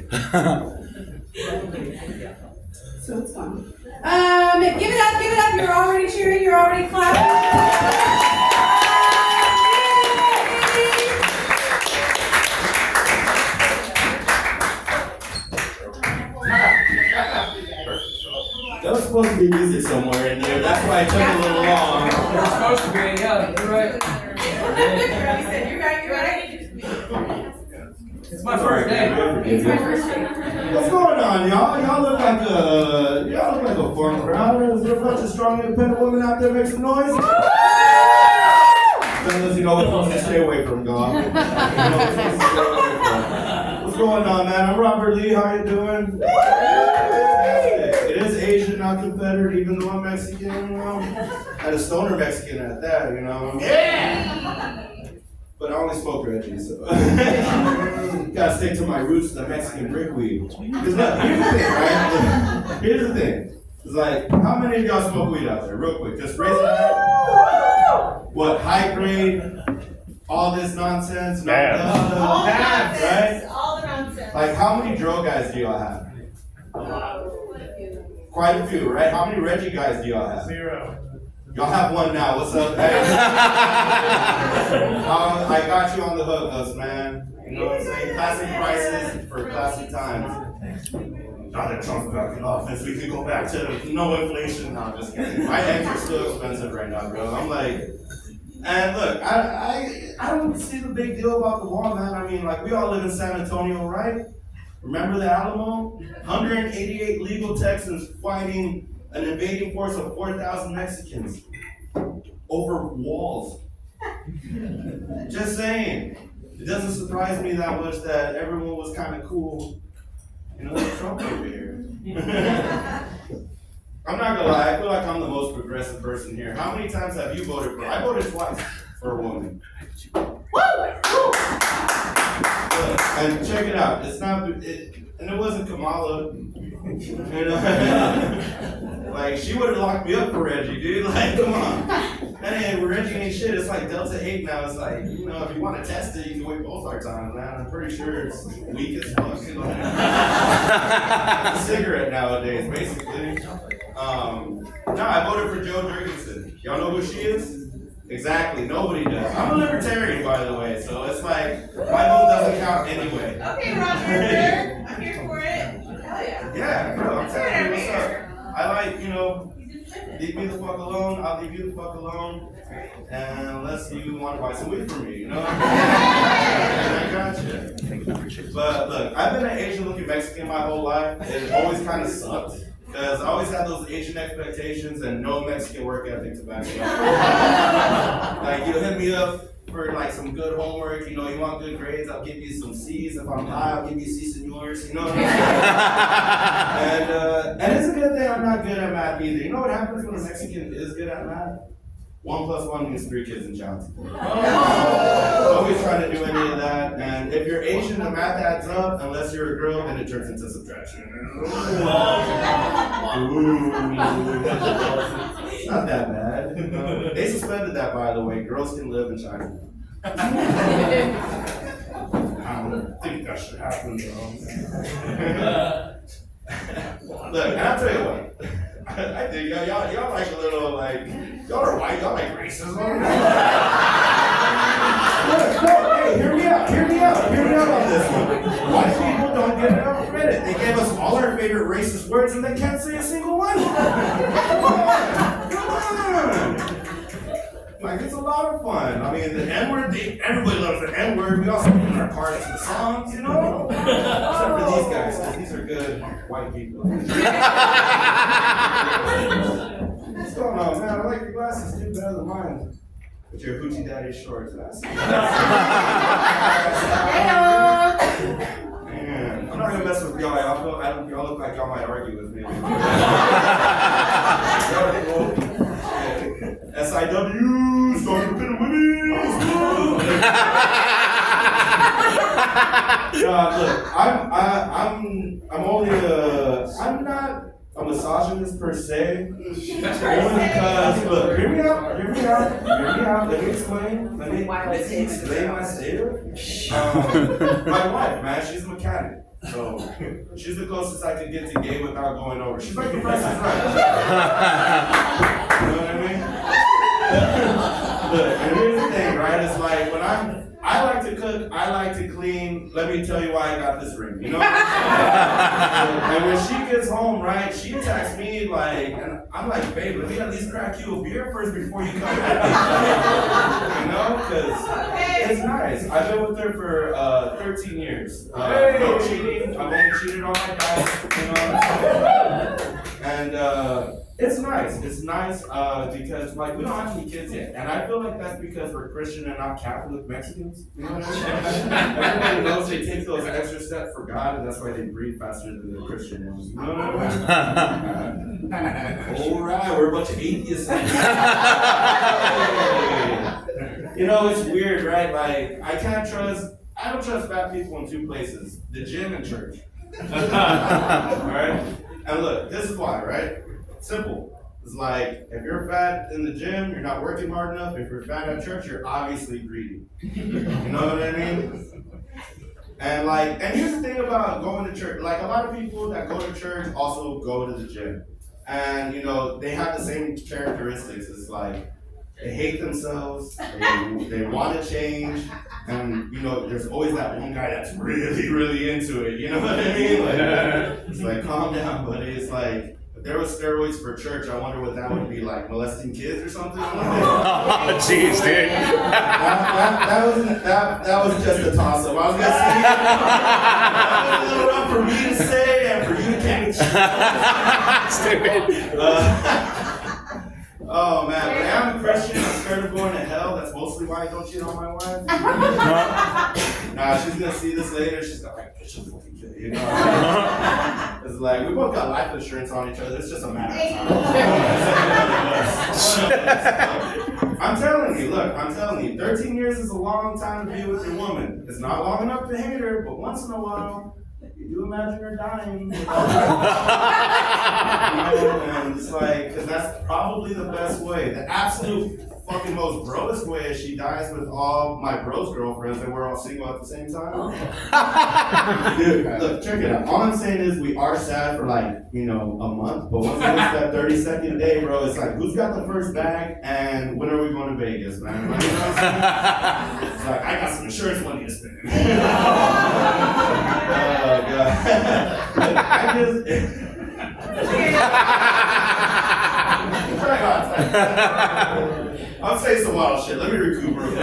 So it's fun. Give it up. You're already cheering, you're already clapping. There was supposed to be music somewhere in there. That's why it took a little long. It's supposed to be, yeah, you're right. You're right. It's my first day. What's going on, y'all? Y'all look like a fun crowd. Is there a bunch of strong, independent women out there make some noise? Fellas, you know what supposed to stay away from, dog. What's going on, man? I'm Robert Lee. How you doing? It is Asian, not Confederate, even though I'm Mexican, you know. And a stoner Mexican at that, you know. Yeah! But I only smoke Reggie, so. Gotta stick to my roots, the Mexican brickweed. Because look, here's the thing, right? Here's the thing. It's like, how many of y'all smoke weed out there? Real quick, just raise it up. What, high grade, all this nonsense, All the nonsense, right? All the nonsense. Like, how many drill guys do y'all have? Quite a few, right? How many Reggie guys do y'all have? 0. Y'all have one now. What's up? Hey. I got you on the hook, us, man. You know what I'm saying? Classic prices for classic times. Now that Trump's back in office, we could go back to no inflation. No, I'm just kidding. My eggs are still expensive right now, bro. I'm like, and look, I don't see the big deal about the wall, man. I mean, like, we all live in San Antonio, right? Remember the Alamo? 188 legal Texans fighting an invading force of 4,000 Mexicans over walls. Just saying. It doesn't surprise me that much that everyone was kind of cool. You know, there's Trump over here. I'm not gonna lie, I feel like I'm the most progressive person here. How many times have you voted for? I voted twice for a woman. And check it out. It's not, and it wasn't Kamala. You know, like she would have locked me up for Reggie, dude. Like, come on. And Reggie ain't shit. It's like Delta 8 now. It's like, you know, if you want to test it, you can wait both our times, man. I'm pretty sure it's weak as fuck. You know? Like a cigarette nowadays, basically. No, I voted for Joe Jurgensen. Y'all know who she is? Exactly, nobody does. I'm a libertarian, by the way, so it's like, my vote doesn't count anyway. Okay, Roger, I'm here for it. Hell yeah. Yeah, no, I'm telling you what's up. I like, you know, leave me the fuck alone, I'll leave you the fuck alone, and unless you want to buy some weed from me, you know? I got you. But look, I've been an Asian looking Mexican my whole life, and it always kind of sucked. Because I always had those Asian expectations and no Mexican work ethic to back it up. Like, you hit me up for like some good homework, you know, you want good grades, I'll give you some C's. If I'm high, I'll give you C senors, you know what I'm saying? And it's a good thing I'm not good at math either. You know what happens when a Mexican is good at math? 1 + 1 means 3 kids in child support. Always trying to do any of that, and if you're Asian, the math adds up. Unless you're a girl, then it turns into subtraction. It's not that bad. They suspended that, by the way. Girls can live in China. I don't think that should happen, though. Look, and I'll tell you what. I think y'all like a little like y'all are white, y'all like racism. Look, hey, hear me out on this one. White people don't get enough credit. They gave us all our favorite racist words and they can't say a single one. Come on. Like, it's a lot of fun. I mean, the N-word, everybody loves the N-word. We also put in our cards and songs, you know? Except for these guys, because these are good white people. What's going on, man? I like your glasses, too, better than mine. With your hoochie daddy shorts. Man, I'm not gonna mess with y'all. Y'all look like y'all might argue with me. SIW, starting to women. Look, I'm only I'm not a a misogynist per se, only because, look, hear me out, let me explain my statement. My wife, man, she's a mechanic, so she's the closest I could get to gay without going over. She's like the Price is Right. You know what I mean? Look, and here's the thing, right? It's like when I like to cook, I like to clean. Let me tell you why I got this ring, you know? And when she gets home, right, she attacks me like, and I'm like, babe, let me at least crack you a beer first before you come at me. You know? Because it's nice. I've been with her for 13 years. No cheating. I've only cheated on my guys, you know what I'm saying? And it's nice. It's nice because like we don't have any kids yet, and I feel like that's because we're Christian and not Catholic Mexicans. You know what I mean? Everybody knows they take those extra steps for God, and that's why they breathe faster than the Christian ones. You know what I mean? All right, we're a bunch of atheists. You know, it's weird, right? Like I don't trust fat people in two places: the gym and church. All right. And look, this is why, right? Simple. It's like, if you're fat in the gym, you're not working hard enough. If you're fat at church, you're obviously greedy. You know what I mean? And here's the thing about going to church. Like, a lot of people that go to church also go to the gym. And, you know, they have the same characteristics. It's like, they hate themselves, they want to change, and, you know, there's always that one guy that's really, really into it. You know what I mean? Like, it's like, calm down, buddy. It's like, if there was steroids for church, I wonder what that would be like, molesting kids or something? Oh, jeez, dude. That was just a toss-up. I was going to say, that was a little rough for me to say and for you to catch. Stupid. Oh man, but I'm a Christian, I'm scared of going to hell. That's mostly why I don't cheat on my wife. Nah, she's gonna see this later. She's like, Bishop, you know. It's like we both got life insurance on each other. It's just a matter of time. I'm telling you, 13 years is a long time to be with your woman. It's not long enough to hate her, but once in a while, you do imagine her dying. You know, and it's like, because that's probably the best way. The absolute fucking most broest way is she dies with all my bros' girlfriends and we're all single at the same time. Dude, look, check it out. All I'm saying is we are sad for like, you know, a month, but once it gets that 32nd day, bro, it's like, who's got the first bag and when are we going to Vegas, man? Like, you know what I'm saying? It's like, I got some insurance money to spend. Oh, God. I just... I'm saying some wild shit. Let me recoup real quick.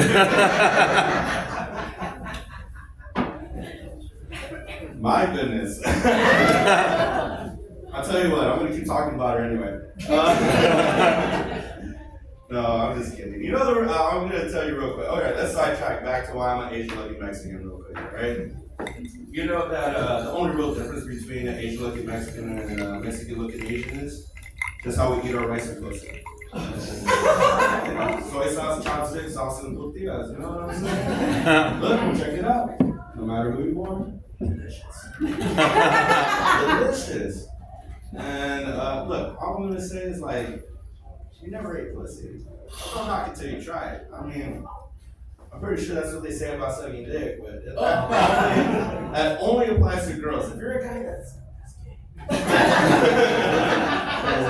My goodness. I'll tell you what, I'm going to keep talking about her anyway. No, I'm just kidding. You know, I'm going to tell you real quick. Okay, let's sidetrack back to why I'm an Asian-looking Mexican real quick, right? You know that the only real difference between an Asian-looking Mexican and a Mexican-looking Asian is just how we eat our rice and pasta. Soy sauce, chopsticks, sauce, and tortillas. You know what I'm saying? Look, check it out. No matter who you are, delicious. Delicious. And look, all I'm gonna say is like, you never ate pussy. Don't knock it till you try it. I mean, I'm pretty sure that's what they say about sucking dick, but that only applies to girls. If you're a guy, that's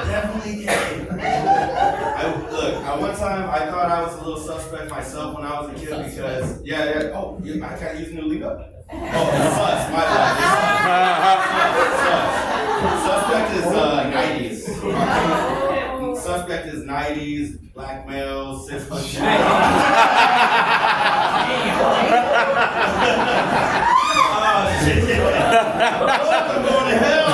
definitely gay. At one time, I thought I was a little suspect myself when I was a kid because, I can't use new lingo? Oh, sus, my bad. Suspect is 90s. Suspect is 90s, black male, 6 foot. Oh, shit. I'm going to hell.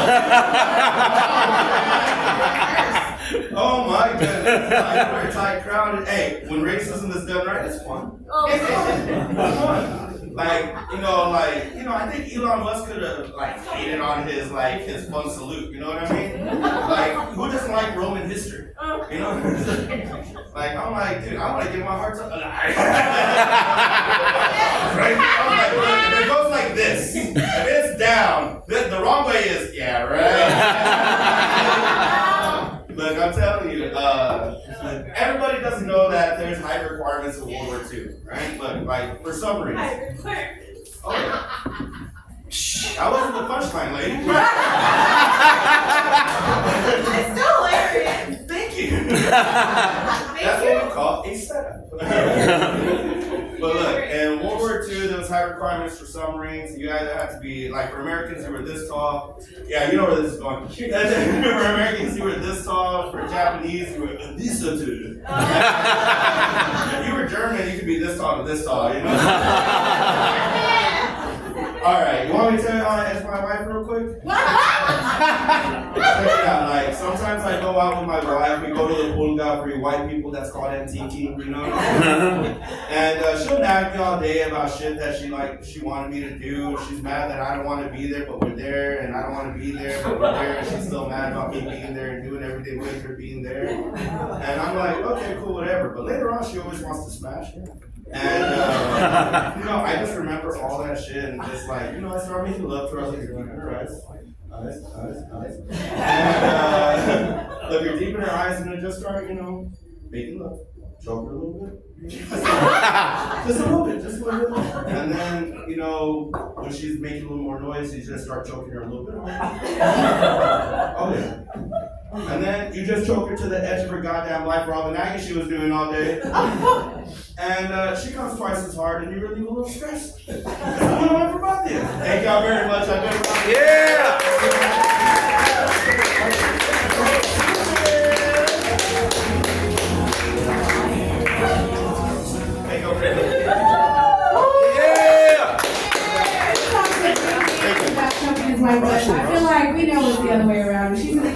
Oh my goodness. We're a tight crowd. Hey, when racism is done right, it's fun. It's fun. I think Elon Musk could have hated on his fun salute. You know what I mean? Like, who doesn't like Roman history? You know? I'm like, dude, I want to give my heart to. Right? I'm like, look, if it goes like this, if it's down, the wrong way is, yeah, right. everybody doesn't know that there's height requirements in World War II, right? But like for submarines. Oh yeah. That wasn't the punchline, lady. It's still hilarious. Thank you. That's what we call a setup. But look, in World War II, there was high requirements for submarines. You either had to be, like for Americans, you were this tall. Yeah, you know where this is going. For Americans, you were this tall. For Japanese, you were this tall. If you were German, you could be this tall to this tall, you know? All right, you want me to tell you how I edge my wife real quick? Check it out, like sometimes I go out with my wife, we go to the pulga for you white people, that's called antiquing, you know? And she'll nag me all day about shit that she wanted me to do. She's mad that I don't want to be there, but we're there, and I don't want to be there, but we're there, and she's still mad about me being there and doing everything with her being there. And I'm like, okay, cool, whatever. But later on, she always wants to smash. And, you know, I just remember all that shit and just like, you know, I start making love to her. I was like, you're deep in her eyes. Eyes. And, look, you're deep in her eyes and then just start, you know, making love. Choke her a little bit. Just a little bit. And then, you know, when she's making a little more noise, you just start choking her a little bit. Oh, yeah. And then you just choke her to the edge of her goddamn life for all the nagging she was doing all day. And she comes twice as hard, and you relieve a little stress. That's what I want for both of you. Thank y'all very much. Yeah! Take over. Yeah! I feel like we know it's the other way around. She's gonna